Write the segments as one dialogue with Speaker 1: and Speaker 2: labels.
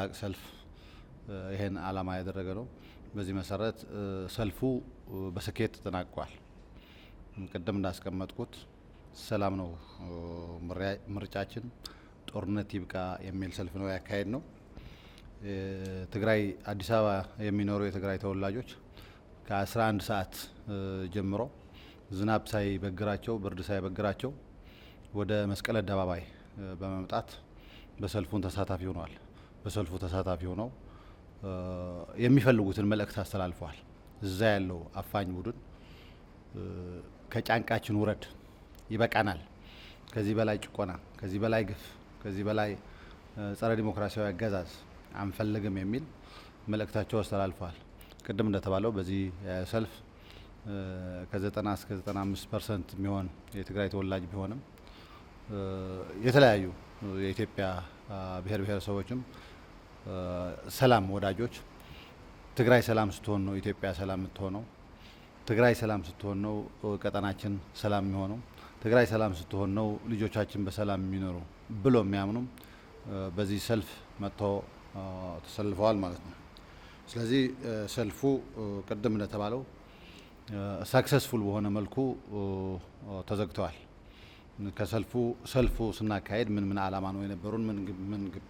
Speaker 1: ታላቅ ሰልፍ ይሄን ዓላማ ያደረገ ነው። በዚህ መሰረት ሰልፉ በስኬት ተጠናቋል። ቅድም እንዳስቀመጥኩት ሰላም ነው ምርጫችን፣ ጦርነት ይብቃ የሚል ሰልፍ ነው ያካሄድ ነው። ትግራይ አዲስ አበባ የሚኖሩ የትግራይ ተወላጆች ከ11 ሰዓት ጀምሮ ዝናብ ሳይበግራቸው ብርድ ሳይበግራቸው ወደ መስቀል አደባባይ በመምጣት በሰልፉን ተሳታፊ ሆነዋል። በሰልፉ ተሳታፊ ሆነው የሚፈልጉትን መልእክት አስተላልፈዋል። እዛ ያለው አፋኝ ቡድን ከጫንቃችን ውረድ፣ ይበቃናል፣ ከዚህ በላይ ጭቆና፣ ከዚህ በላይ ግፍ፣ ከዚህ በላይ ጸረ ዲሞክራሲያዊ አገዛዝ አንፈልግም የሚል መልእክታቸው አስተላልፈዋል። ቅድም እንደተባለው በዚህ ሰልፍ ከ90 እስከ 95% የሚሆን የትግራይ ተወላጅ ቢሆንም የተለያዩ የኢትዮጵያ ብሔር ብሔረሰቦችም ሰላም ወዳጆች፣ ትግራይ ሰላም ስትሆን ነው ኢትዮጵያ ሰላም የምትሆነው፣ ትግራይ ሰላም ስትሆን ነው ቀጠናችን ሰላም የሚሆነው፣ ትግራይ ሰላም ስትሆን ነው ልጆቻችን በሰላም የሚኖሩ ብሎ የሚያምኑም በዚህ ሰልፍ መጥተው ተሰልፈዋል ማለት ነው። ስለዚህ ሰልፉ ቅድም እንደተባለው ሰክሰስፉል በሆነ መልኩ ተዘግተዋል። ሰልፉ ስናካሄድ ምን ዓላማ ነው የነበሩን፣ ምን ግብ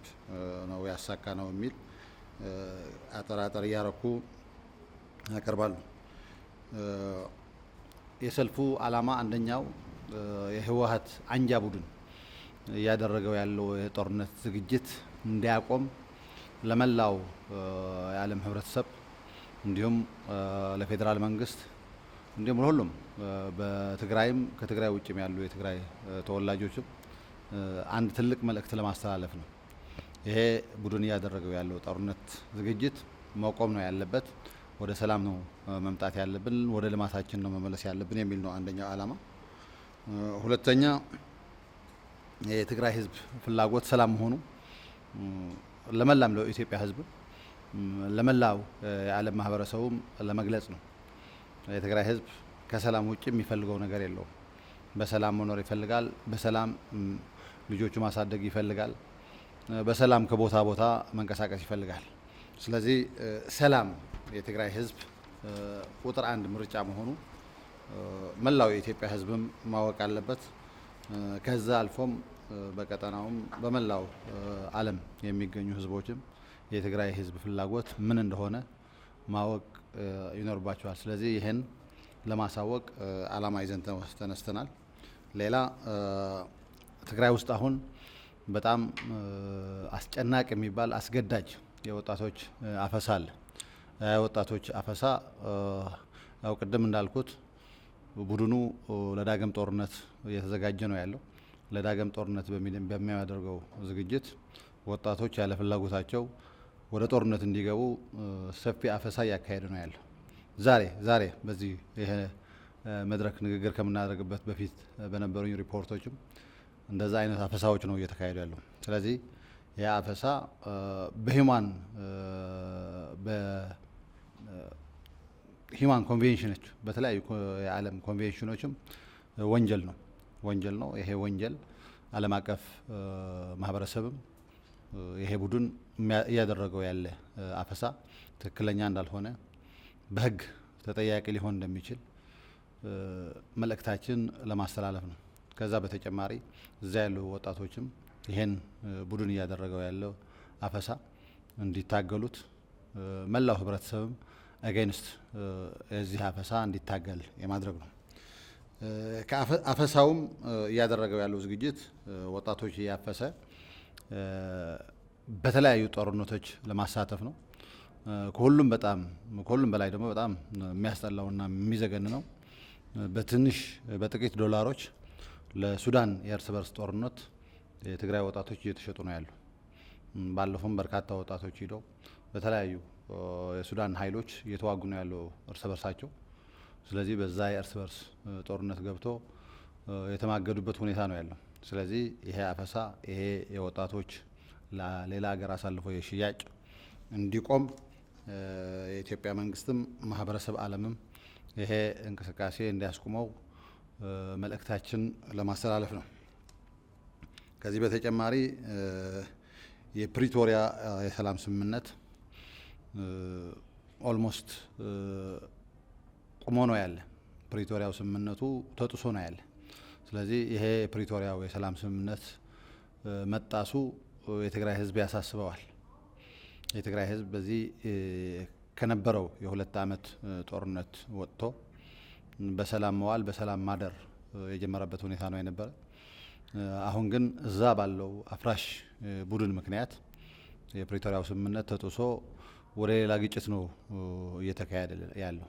Speaker 1: ነው ያሳካ ነው የሚል አጠራጠር እያረኩ ያቀርባሉ። የሰልፉ ዓላማ አንደኛው የህወሓት አንጃ ቡድን እያደረገው ያለው የጦርነት ዝግጅት እንዲያቆም ለመላው የዓለም ህብረተሰብ እንዲሁም ለፌዴራል መንግስት እንዲሁም ለሁሉም በትግራይም ከትግራይ ውጭም ያሉ የትግራይ ተወላጆችም አንድ ትልቅ መልእክት ለማስተላለፍ ነው። ይሄ ቡድን እያደረገው ያለው ጦርነት ዝግጅት መቆም ነው ያለበት፣ ወደ ሰላም ነው መምጣት ያለብን፣ ወደ ልማታችን ነው መመለስ ያለብን የሚል ነው አንደኛው ዓላማ። ሁለተኛ የትግራይ ህዝብ ፍላጎት ሰላም መሆኑ ለመላው ኢትዮጵያ ህዝብ ለመላው የዓለም ማህበረሰቡም ለመግለጽ ነው። የትግራይ ህዝብ ከሰላም ውጭ የሚፈልገው ነገር የለውም። በሰላም መኖር ይፈልጋል። በሰላም ልጆቹ ማሳደግ ይፈልጋል። በሰላም ከቦታ ቦታ መንቀሳቀስ ይፈልጋል። ስለዚህ ሰላም የትግራይ ህዝብ ቁጥር አንድ ምርጫ መሆኑ መላው የኢትዮጵያ ህዝብም ማወቅ አለበት። ከዛ አልፎም በቀጠናውም በመላው ዓለም የሚገኙ ህዝቦችም የትግራይ ህዝብ ፍላጎት ምን እንደሆነ ማወቅ ይኖርባቸዋል። ስለዚህ ይህን ለማሳወቅ ዓላማ ይዘን ተነስተናል። ሌላ ትግራይ ውስጥ አሁን በጣም አስጨናቂ የሚባል አስገዳጅ የወጣቶች አፈሳ አለ። የወጣቶች አፈሳ ያው ቅድም እንዳልኩት ቡድኑ ለዳግም ጦርነት እየተዘጋጀ ነው ያለው። ለዳግም ጦርነት በሚያደርገው ዝግጅት ወጣቶች ያለ ፍላጎታቸው ወደ ጦርነት እንዲገቡ ሰፊ አፈሳ እያካሄደ ነው ያለው። ዛሬ በዚህ ይሄ መድረክ ንግግር ከምናደርግበት በፊት በነበሩኝ ሪፖርቶችም እንደዛ አይነት አፈሳዎች ነው እየተካሄዱ ያለው። ስለዚህ ያ አፈሳ በሂውማን ኮንቬንሽኖች በተለያዩ የዓለም ኮንቬንሽኖችም ወንጀል ነው። ይሄ ወንጀል ዓለም አቀፍ ማህበረሰብም ይሄ ቡድን እያደረገው ያለ አፈሳ ትክክለኛ እንዳልሆነ በህግ ተጠያቂ ሊሆን እንደሚችል መልእክታችን ለማስተላለፍ ነው። ከዛ በተጨማሪ እዛ ያሉ ወጣቶችም ይሄን ቡድን እያደረገው ያለው አፈሳ እንዲታገሉት መላው ህብረተሰብም አጌንስት የዚህ አፈሳ እንዲታገል የማድረግ ነው። ከአፈሳውም እያደረገው ያለው ዝግጅት ወጣቶች እያፈሰ በተለያዩ ጦርነቶች ለማሳተፍ ነው። ከሁሉም በላይ ደግሞ በጣም የሚያስጠላውና የሚዘገን ነው በጥቂት ዶላሮች ለሱዳን የእርስ በርስ ጦርነት የትግራይ ወጣቶች እየተሸጡ ነው ያሉ። ባለፈውም በርካታ ወጣቶች ሂደው በተለያዩ የሱዳን ኃይሎች እየተዋጉ ነው ያለው እርስ በርሳቸው። ስለዚህ በዛ የእርስ በርስ ጦርነት ገብቶ የተማገዱበት ሁኔታ ነው ያለው። ስለዚህ ይሄ አፈሳ ይሄ የወጣቶች ለሌላ ሀገር አሳልፎ የሽያጭ እንዲቆም የኢትዮጵያ መንግስትም ማህበረሰብ ዓለምም ይሄ እንቅስቃሴ እንዲያስቆመው መልእክታችን ለማስተላለፍ ነው። ከዚህ በተጨማሪ የፕሪቶሪያ የሰላም ስምምነት ኦልሞስት ቁሞ ነው ያለ። ፕሪቶሪያው ስምምነቱ ተጥሶ ነው ያለ። ስለዚህ ይሄ የፕሪቶሪያው የሰላም ስምምነት መጣሱ የትግራይ ህዝብ ያሳስበዋል። የትግራይ ህዝብ በዚህ ከነበረው የ2 ዓመት ጦርነት ወጥቶ በሰላም መዋል በሰላም ማደር የጀመረበት ሁኔታ ነው የነበረ። አሁን ግን እዛ ባለው አፍራሽ ቡድን ምክንያት የፕሪቶሪያው ስምምነት ተጥሶ ወደ ሌላ ግጭት ነው እየተካሄደ ያለው።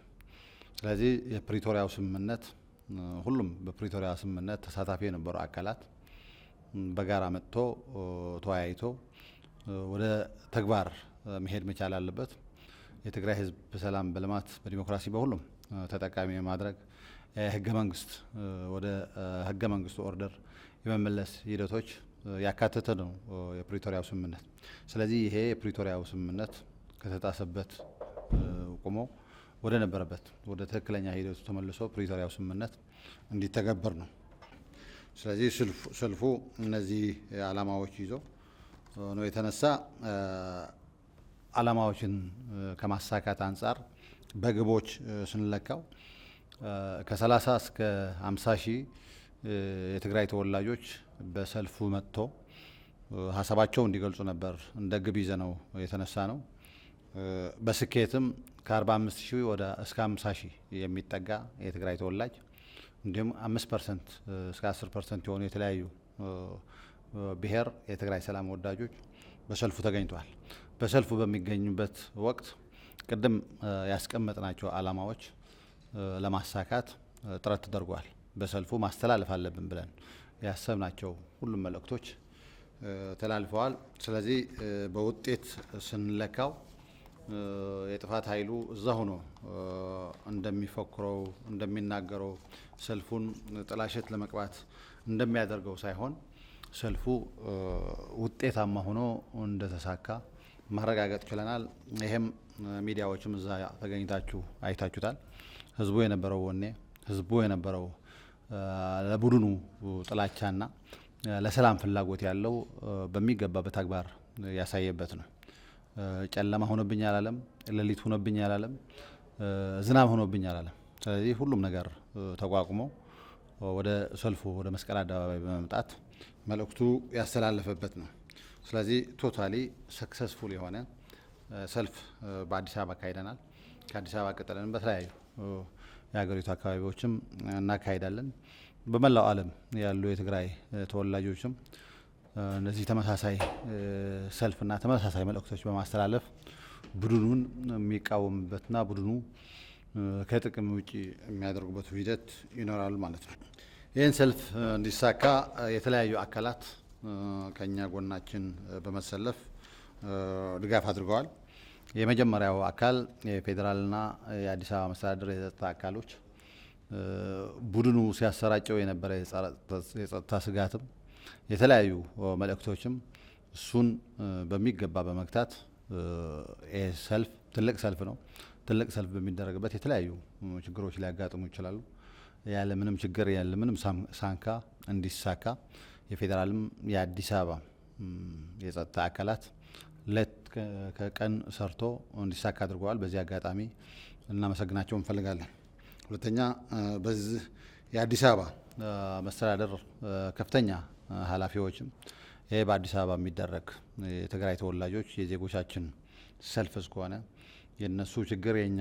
Speaker 1: ስለዚህ የፕሪቶሪያው ስምምነት ሁሉም በፕሪቶሪያ ስምምነት ተሳታፊ የነበሩ አካላት በጋራ መጥቶ ተወያይቶ ወደ ተግባር መሄድ መቻል አለበት። የትግራይ ህዝብ በሰላም በልማት በዲሞክራሲ በሁሉም ተጠቃሚ ማድረግ ህገ መንግስት ወደ ህገ መንግስቱ ኦርደር የመመለስ ሂደቶች ያካተተ ነው የፕሪቶሪያው ስምምነት። ስለዚህ ይሄ የፕሪቶሪያው ስምምነት ከተጣሰበት ቆሞ ወደ ነበረበት ወደ ትክክለኛ ሂደቱ ተመልሶ ፕሪቶሪያው ስምምነት እንዲተገበር ነው። ስለዚህ ሰልፉ እነዚህ ዓላማዎች ይዞ ነው የተነሳ። ዓላማዎችን ከማሳካት አንጻር በግቦች ስንለካው ከ30 እስከ 50 ሺህ የትግራይ ተወላጆች በሰልፉ መጥቶ ሀሳባቸው እንዲገልጹ ነበር እንደ ግብ ይዘነው የተነሳ ነው። በስኬትም ከ45 ሺህ ወደ እስከ 50 ሺህ የሚጠጋ የትግራይ ተወላጅ እንዲሁም 5% እስከ 10% የሆኑ የተለያዩ ብሔር የትግራይ ሰላም ወዳጆች በሰልፉ ተገኝተዋል። በሰልፉ በሚገኙበት ወቅት ቅድም ያስቀመጥናቸው ዓላማዎች ለማሳካት ጥረት ተደርጓል። በሰልፉ ማስተላለፍ አለብን ብለን ያሰብናቸው ሁሉም መልእክቶች ተላልፈዋል። ስለዚህ በውጤት ስንለካው የጥፋት ኃይሉ እዛ ሆኖ እንደሚፎክረው እንደሚናገረው ሰልፉን ጥላሸት ለመቅባት እንደሚያደርገው ሳይሆን ሰልፉ ውጤታማ ሆኖ እንደተሳካ ማረጋገጥ ችለናል። ይሄም ሚዲያዎችም እዛ ተገኝታችሁ አይታችሁታል። ህዝቡ የነበረው ወኔ፣ ህዝቡ የነበረው ለቡድኑ ጥላቻና ለሰላም ፍላጎት ያለው በሚገባ በተግባር ያሳየበት ነው። ጨለማ ሆኖብኝ አላለም፣ ሌሊት ሆኖብኝ አላለም፣ ዝናብ ሆኖብኝ አላለም። ስለዚህ ሁሉም ነገር ተቋቁሞ ወደ ሰልፉ ወደ መስቀል አደባባይ በመምጣት መልእክቱ ያስተላለፈበት ነው። ስለዚህ ቶታሊ ሰክሰስፉል የሆነ ሰልፍ በአዲስ አበባ አካሂደናል። ከአዲስ አበባ ቀጥለን በተለያዩ የሀገሪቱ አካባቢዎችም እናካሂዳለን። በመላው ዓለም ያሉ የትግራይ ተወላጆችም እነዚህ ተመሳሳይ ሰልፍና ተመሳሳይ መልእክቶች በማስተላለፍ ቡድኑን የሚቃወምበትና ቡድኑ ከጥቅም ውጪ የሚያደርጉበት ሂደት ይኖራል ማለት ነው። ይህን ሰልፍ እንዲሳካ የተለያዩ አካላት ከኛ ጎናችን በመሰለፍ ድጋፍ አድርገዋል። የመጀመሪያው አካል የፌዴራልና የአዲስ አበባ መስተዳድር የጸጥታ አካሎች ቡድኑ ሲያሰራጨው የነበረ የጸጥታ ስጋትም የተለያዩ መልእክቶችም እሱን በሚገባ በመግታት ይህ ሰልፍ ትልቅ ሰልፍ ነው። ትልቅ ሰልፍ በሚደረግበት የተለያዩ ችግሮች ሊያጋጥሙ ይችላሉ። ያለ ምንም ችግር ያለ ምንም ሳንካ እንዲሳካ የፌዴራልም የአዲስ አበባ የጸጥታ አካላት ሌት ከቀን ሰርቶ እንዲሳካ አድርገዋል። በዚህ አጋጣሚ እናመሰግናቸው እንፈልጋለን። ሁለተኛ በዚህ የአዲስ አበባ መስተዳደር ከፍተኛ ኃላፊዎችም ይሄ በአዲስ አበባ የሚደረግ የትግራይ ተወላጆች የዜጎቻችን ሰልፍ እስከሆነ የነሱ ችግር የኛ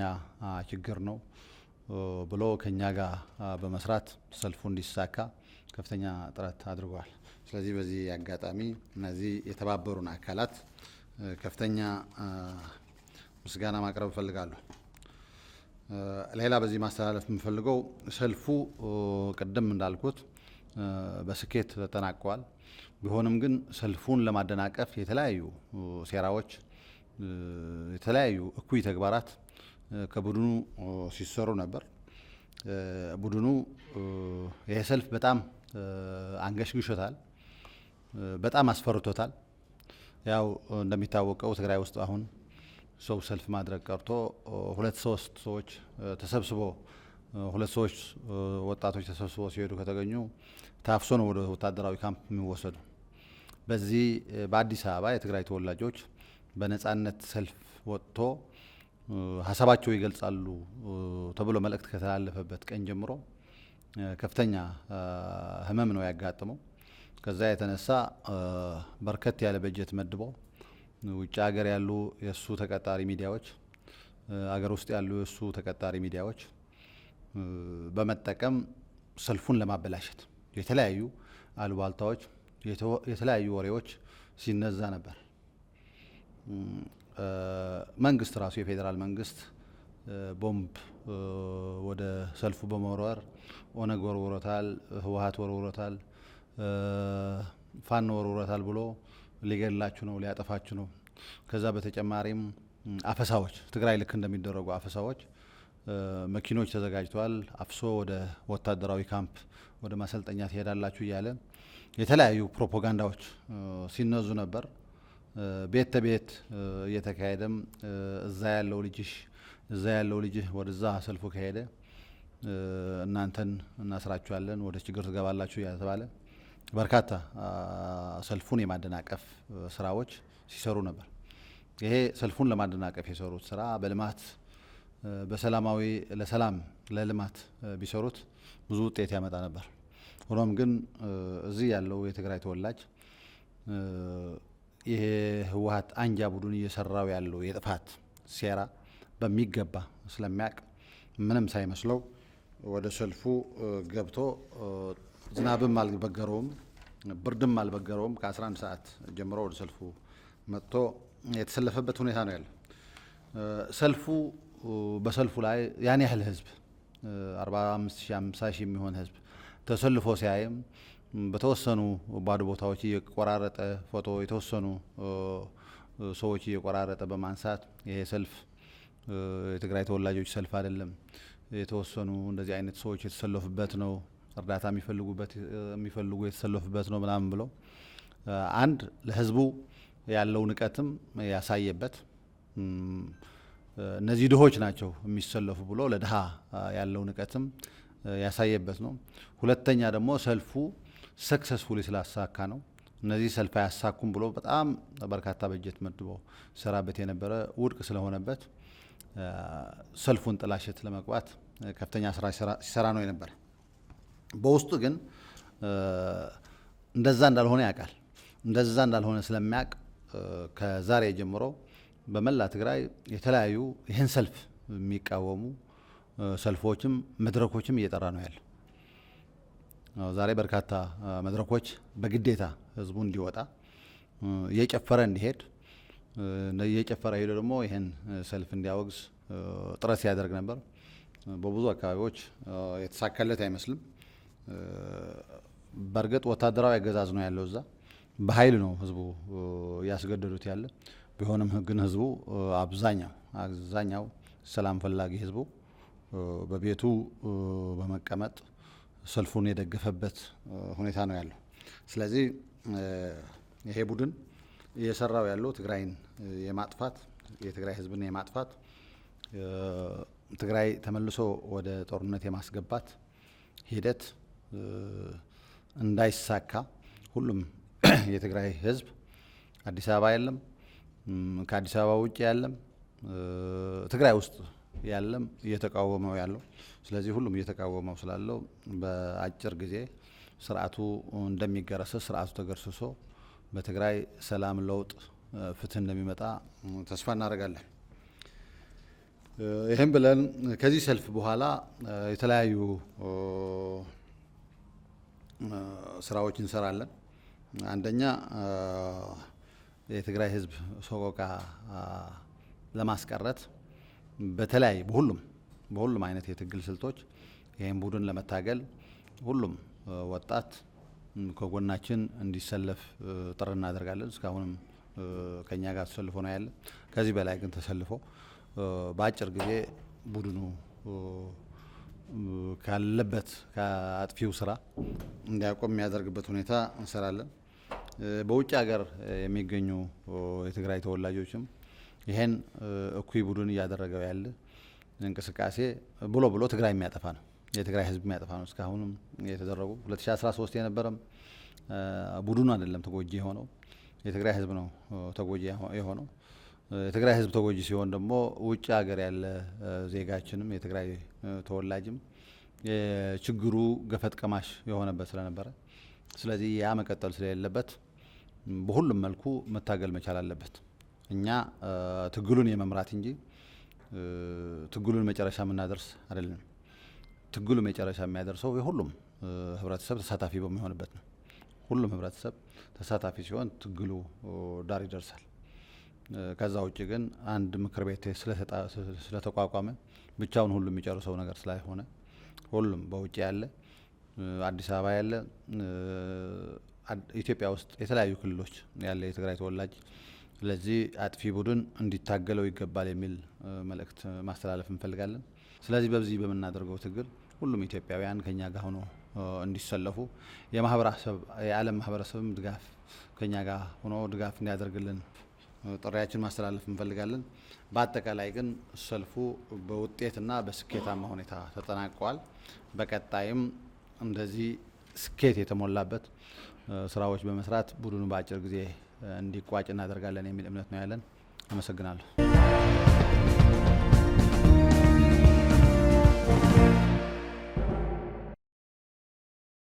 Speaker 1: ችግር ነው ብሎ ከኛ ጋር በመስራት ሰልፉ እንዲሳካ ከፍተኛ ጥረት አድርገዋል። ስለዚህ በዚህ አጋጣሚ እነዚህ የተባበሩን አካላት ከፍተኛ ምስጋና ማቅረብ እፈልጋለሁ። ሌላ በዚህ ማስተላለፍ የምፈልገው ሰልፉ ቅድም እንዳልኩት በስኬት ተጠናቀዋል። ቢሆንም ግን ሰልፉን ለማደናቀፍ የተለያዩ ሴራዎች፣ የተለያዩ እኩይ ተግባራት ከቡድኑ ሲሰሩ ነበር። ቡድኑ ይሄ ሰልፍ በጣም አንገሽግሾታል፣ በጣም አስፈርቶታል። ያው እንደሚታወቀው ትግራይ ውስጥ አሁን ሰው ሰልፍ ማድረግ ቀርቶ ሁለት ሰዎች ተሰብስቦ ወጣቶች ተሰብስቦ ሲሄዱ ከተገኙ ታፍሶ ነው ወደ ወታደራዊ ካምፕ የሚወሰዱ። በዚህ በአዲስ አበባ የትግራይ ተወላጆች በነጻነት ሰልፍ ወጥቶ ሀሳባቸው ይገልጻሉ ተብሎ መልእክት ከተላለፈበት ቀን ጀምሮ ከፍተኛ ህመም ነው ያጋጠመው። ከዛ የተነሳ በርከት ያለ በጀት መድቦ ውጭ ሀገር ያሉ የሱ ተቀጣሪ ሚዲያዎች፣ አገር ውስጥ ያሉ የሱ ተቀጣሪ ሚዲያዎች በመጠቀም ሰልፉን ለማበላሸት የተለያዩ አሉባልታዎች፣ የተለያዩ ወሬዎች ሲነዛ ነበር። መንግስት ራሱ የፌዴራል መንግስት ቦምብ ወደ ሰልፉ በመወርወር ኦነግ ወርውሮታል፣ ህወሓት ወርውሮታል፣ ፋኖ ወርውሮታል ብሎ ሊገድላችሁ ነው፣ ሊያጠፋችሁ ነው። ከዛ በተጨማሪም አፈሳዎች፣ ትግራይ ልክ እንደሚደረጉ አፈሳዎች መኪኖች ተዘጋጅተዋል፣ አፍሶ ወደ ወታደራዊ ካምፕ ወደ ማሰልጠኛ ትሄዳላችሁ እያለ የተለያዩ ፕሮፓጋንዳዎች ሲነዙ ነበር። ቤት ተቤት እየተካሄደም እዛ ያለው ልጅህ ወደዛ ሰልፉ ከሄደ እናንተን እናስራችኋለን፣ ወደ ችግር ትገባላችሁ እየተባለ በርካታ ሰልፉን የማደናቀፍ ስራዎች ሲሰሩ ነበር። ይሄ ሰልፉን ለማደናቀፍ የሰሩት ስራ በልማት በሰላማዊ ለልማት ቢሰሩት ብዙ ውጤት ያመጣ ነበር። ሆኖም ግን እዚህ ያለው የትግራይ ተወላጅ ይሄ ህወሓት አንጃ ቡድን እየሰራው ያለው የጥፋት ሴራ በሚገባ ስለሚያውቅ ምንም ሳይመስለው ወደ ሰልፉ ገብቶ ዝናብም አልበገረውም፣ ብርድም አልበገረውም። ከ11 ሰዓት ጀምሮ ወደ ሰልፉ መጥቶ የተሰለፈበት ሁኔታ ነው ያለው። በሰልፉ ላይ ያን ያህል ህዝብ 45,000-50,000 የሚሆን ህዝብ ተሰልፎ ሲያይም በተወሰኑ ባዶ ቦታዎች እየቆራረጠ ፎቶ የተወሰኑ ሰዎች እየቆራረጠ በማንሳት ይሄ ሰልፍ የትግራይ ተወላጆች ሰልፍ አይደለም፣ የተወሰኑ እንደዚህ አይነት ሰዎች የተሰለፉበት ነው፣ እርዳታ የሚፈልጉ የተሰለፉበት ነው ምናምን ብሎ አንድ ለህዝቡ ያለው ንቀትም ያሳየበት፣ እነዚህ ድሆች ናቸው የሚሰለፉ ብሎ ለድሃ ያለው ንቀትም ያሳየበት ነው። ሁለተኛ ደግሞ ሰልፉ ሰክሰስፉሊ ስላሳካ ነው። እነዚህ ሰልፍ አያሳኩም ብሎ በጣም በርካታ በጀት መድቦ ሰራበት የነበረ ውድቅ ስለሆነበት ሰልፉን ጥላሸት ለመግባት ከፍተኛ ስራ ሲሰራ ነው የነበረ። በውስጡ ግን እንደዛ እንዳልሆነ ያውቃል። እንደዛ እንዳልሆነ ስለሚያውቅ ከዛሬ ጀምሮ በመላ ትግራይ የተለያዩ ይህን ሰልፍ የሚቃወሙ ሰልፎችም መድረኮችም እየጠራ ነው ያለው። ዛሬ በርካታ መድረኮች በግዴታ ህዝቡ እንዲወጣ እየጨፈረ እንዲሄድ እየጨፈረ ሄዶ ደግሞ ይህን ሰልፍ እንዲያወግዝ ጥረት ሲያደርግ ነበር። በብዙ አካባቢዎች የተሳካለት አይመስልም። በእርግጥ ወታደራዊ አገዛዝ ነው ያለው እዛ፣ በኃይል ነው ህዝቡ ያስገደዱት ያለ ቢሆንም ግን ህዝቡ አብዛኛው ሰላም ፈላጊ ህዝቡ በቤቱ በመቀመጥ ሰልፉን የደገፈበት ሁኔታ ነው ያለው። ስለዚህ ይሄ ቡድን እየሰራው ያለው ትግራይን የማጥፋት የትግራይ ህዝብን የማጥፋት ትግራይ ተመልሶ ወደ ጦርነት የማስገባት ሂደት እንዳይሳካ ሁሉም የትግራይ ህዝብ አዲስ አበባ ያለም ከአዲስ አበባ ውጭ ያለም ትግራይ ውስጥ ያለም እየተቃወመው ያለው። ስለዚህ ሁሉም እየተቃወመው ስላለው በአጭር ጊዜ ስርዓቱ እንደሚገረሰስ ስርዓቱ ተገርስሶ በትግራይ ሰላም፣ ለውጥ፣ ፍትህ እንደሚመጣ ተስፋ እናደርጋለን። ይህም ብለን ከዚህ ሰልፍ በኋላ የተለያዩ ስራዎች እንሰራለን። አንደኛ የትግራይ ህዝብ ሰቆቃ ለማስቀረት በተለያየ በሁሉም አይነት የትግል ስልቶች ይህን ቡድን ለመታገል ሁሉም ወጣት ከጎናችን እንዲሰለፍ ጥሪ እናደርጋለን። እስካሁንም ከኛ ጋር ተሰልፎ ነው ያለ። ከዚህ በላይ ግን ተሰልፎ በአጭር ጊዜ ቡድኑ ካለበት ከአጥፊው ስራ እንዲያቆም የሚያደርግበት ሁኔታ እንሰራለን። በውጭ ሀገር የሚገኙ የትግራይ ተወላጆችም ይሄን እኩይ ቡድን እያደረገው ያለ እንቅስቃሴ ብሎ ትግራይ የሚያጠፋ ነው፣ የትግራይ ህዝብ የሚያጠፋ ነው። እስካሁንም የተደረጉ 2013 የነበረም ቡድኑ አይደለም ተጎጂ የሆነው፣ የትግራይ ህዝብ ነው ተጎጂ የሆነው። የትግራይ ህዝብ ተጎጂ ሲሆን ደግሞ ውጭ ሀገር ያለ ዜጋችንም የትግራይ ተወላጅም የችግሩ ገፈት ቀማሽ የሆነበት ስለነበረ፣ ስለዚህ ያ መቀጠል ስለሌለበት በሁሉም መልኩ መታገል መቻል አለበት። እኛ ትግሉን የመምራት እንጂ ትግሉን መጨረሻ የምናደርስ አይደለም። ትግሉ መጨረሻ የሚያደርሰው የሁሉም ህብረተሰብ ተሳታፊ በሚሆንበት ነው። ሁሉም ህብረተሰብ ተሳታፊ ሲሆን ትግሉ ዳር ይደርሳል። ከዛ ውጭ ግን አንድ ምክር ቤት ስለተቋቋመ ብቻውን ሁሉም የሚጨርሰው ነገር ስላልሆነ ሁሉም በውጭ ያለ፣ አዲስ አበባ ያለ፣ ኢትዮጵያ ውስጥ የተለያዩ ክልሎች ያለ የትግራይ ተወላጅ ስለዚህ አጥፊ ቡድን እንዲታገለው ይገባል የሚል መልእክት ማስተላለፍ እንፈልጋለን። ስለዚህ በዚህ በምናደርገው ትግል ሁሉም ኢትዮጵያውያን ከኛ ጋር ሆኖ እንዲሰለፉ የዓለም ማህበረሰብም ድጋፍ ከኛ ጋር ሆኖ ድጋፍ እንዲያደርግልን ጥሪያችን ማስተላለፍ እንፈልጋለን። በአጠቃላይ ግን ሰልፉ በውጤትና በስኬታማ ሁኔታ ተጠናቋል። በቀጣይም እንደዚህ ስኬት የተሞላበት ስራዎች በመስራት ቡድኑ በአጭር ጊዜ እንዲቋጭ እናደርጋለን የሚል እምነት ነው ያለን። አመሰግናለሁ።